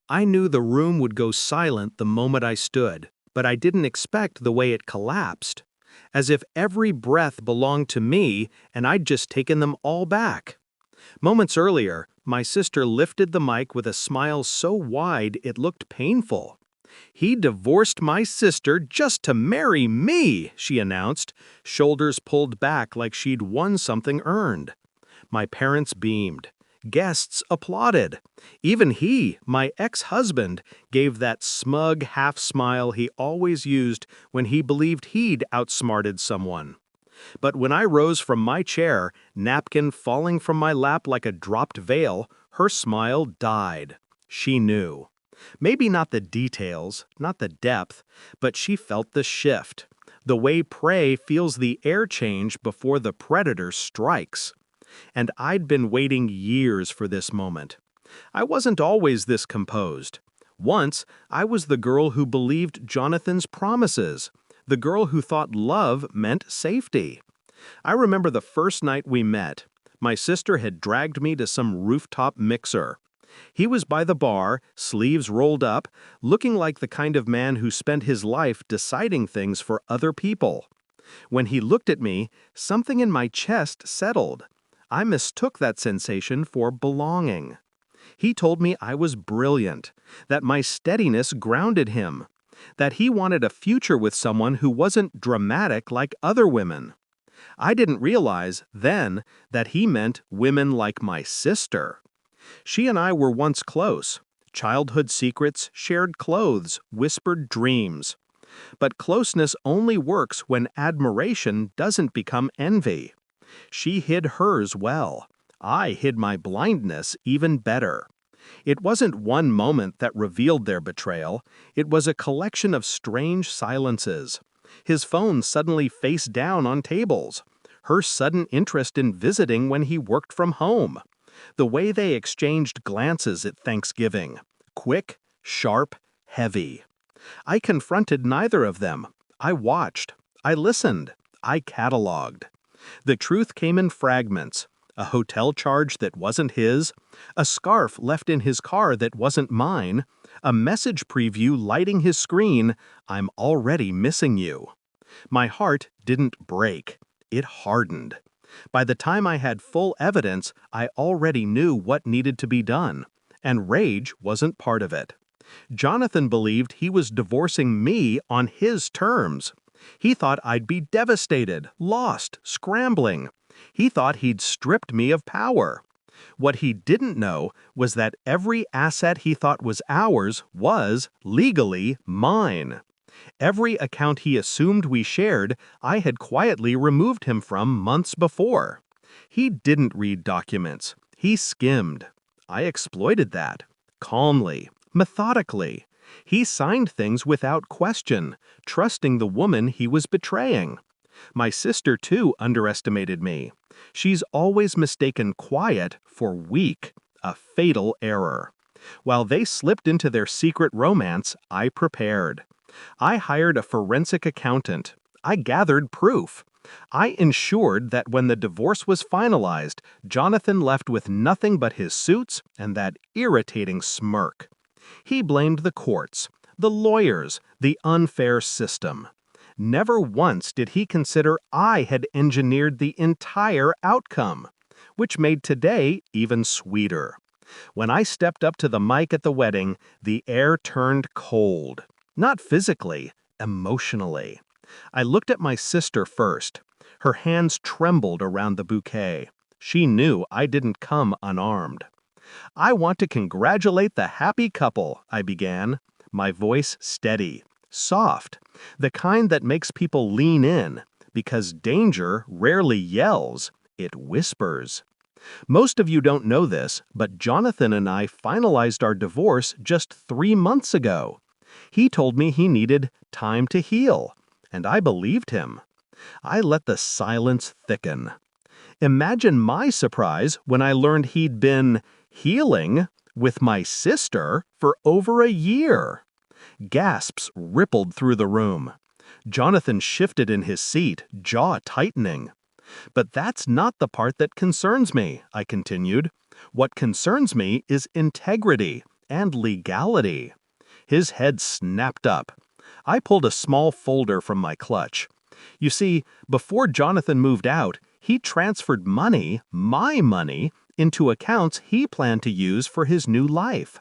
I knew the room would go silent the moment I stood, but I didn't expect the way it collapsed. As if every breath belonged to me and I'd just taken them all back. Moments earlier, my sister lifted the mic with a smile so wide it looked painful. "He divorced my sister just to marry me," she announced, shoulders pulled back like she'd won something earned. My parents beamed. Guests applauded. Even he, my ex-husband, gave that smug half-smile he always used when he believed he'd outsmarted someone. But when I rose from my chair, napkin falling from my lap like a dropped veil, her smile died. She knew. Maybe not the details, not the depth, but she felt the shift. The way prey feels the air change before the predator strikes. And I'd been waiting years for this moment. I wasn't always this composed. Once, I was the girl who believed Jonathan's promises, the girl who thought love meant safety. I remember the first night we met. My sister had dragged me to some rooftop mixer. He was by the bar, sleeves rolled up, looking like the kind of man who spent his life deciding things for other people. When he looked at me, something in my chest settled. I mistook that sensation for belonging. He told me I was brilliant, that my steadiness grounded him, that he wanted a future with someone who wasn't dramatic like other women. I didn't realize, then, that he meant women like my sister. She and I were once close. Childhood secrets, shared clothes, whispered dreams. But closeness only works when admiration doesn't become envy. She hid hers well. I hid my blindness even better. It wasn't one moment that revealed their betrayal. It was a collection of strange silences. His phone suddenly face down on tables. Her sudden interest in visiting when he worked from home. The way they exchanged glances at Thanksgiving. Quick, sharp, heavy. I confronted neither of them. I watched. I listened. I cataloged. The truth came in fragments. A hotel charge that wasn't his, a scarf left in his car that wasn't mine, a message preview lighting his screen, "I'm already missing you." My heart didn't break. It hardened. By the time I had full evidence, I already knew what needed to be done, and rage wasn't part of it. Jonathan believed he was divorcing me on his terms. He thought I'd be devastated, lost, scrambling. He thought he'd stripped me of power. What he didn't know was that every asset he thought was ours was, legally, mine. Every account he assumed we shared, I had quietly removed him from months before. He didn't read documents. He skimmed. I exploited that. Calmly, methodically. He signed things without question, trusting the woman he was betraying. My sister, too, underestimated me. She's always mistaken quiet for weak, a fatal error. While they slipped into their secret romance, I prepared. I hired a forensic accountant. I gathered proof. I ensured that when the divorce was finalized, Jonathan left with nothing but his suits and that irritating smirk. He blamed the courts, the lawyers, the unfair system. Never once did he consider I had engineered the entire outcome, which made today even sweeter. When I stepped up to the mic at the wedding, the air turned cold. Not physically, emotionally. I looked at my sister first. Her hands trembled around the bouquet. She knew I didn't come unarmed. "I want to congratulate the happy couple," I began, my voice steady, soft, the kind that makes people lean in, because danger rarely yells, it whispers. Most of you don't know this, but Jonathan and I finalized our divorce just 3 months ago. He told me he needed time to heal, and I believed him. I let the silence thicken. Imagine my surprise when I learned he'd been healing with my sister for over a year. Gasps rippled through the room. Jonathan shifted in his seat, jaw tightening. "But that's not the part that concerns me," I continued. "What concerns me is integrity, and legality. His head snapped up. I pulled a small folder from my clutch. You see, before Jonathan moved out, he transferred money, my money, into accounts he planned to use for his new life.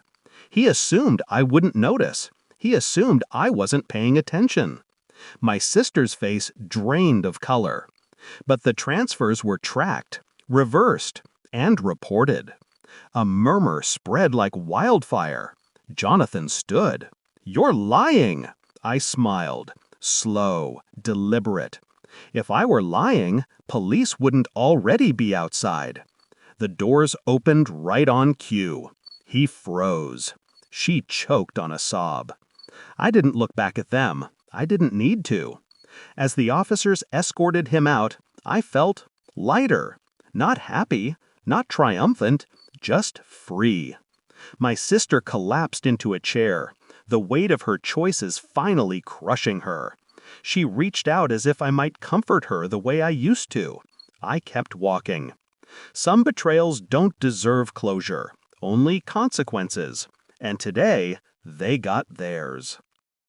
He assumed I wouldn't notice. He assumed I wasn't paying attention. My sister's face drained of color. But the transfers were tracked, reversed, and reported. A murmur spread like wildfire. Jonathan stood. "You're lying!" I smiled. Slow, deliberate. If I were lying, police wouldn't already be outside. The doors opened right on cue. He froze. She choked on a sob. I didn't look back at them. I didn't need to. As the officers escorted him out, I felt lighter. Not happy, not triumphant, just free. My sister collapsed into a chair, the weight of her choices finally crushing her. She reached out as if I might comfort her the way I used to. I kept walking. Some betrayals don't deserve closure, only consequences. And today, they got theirs.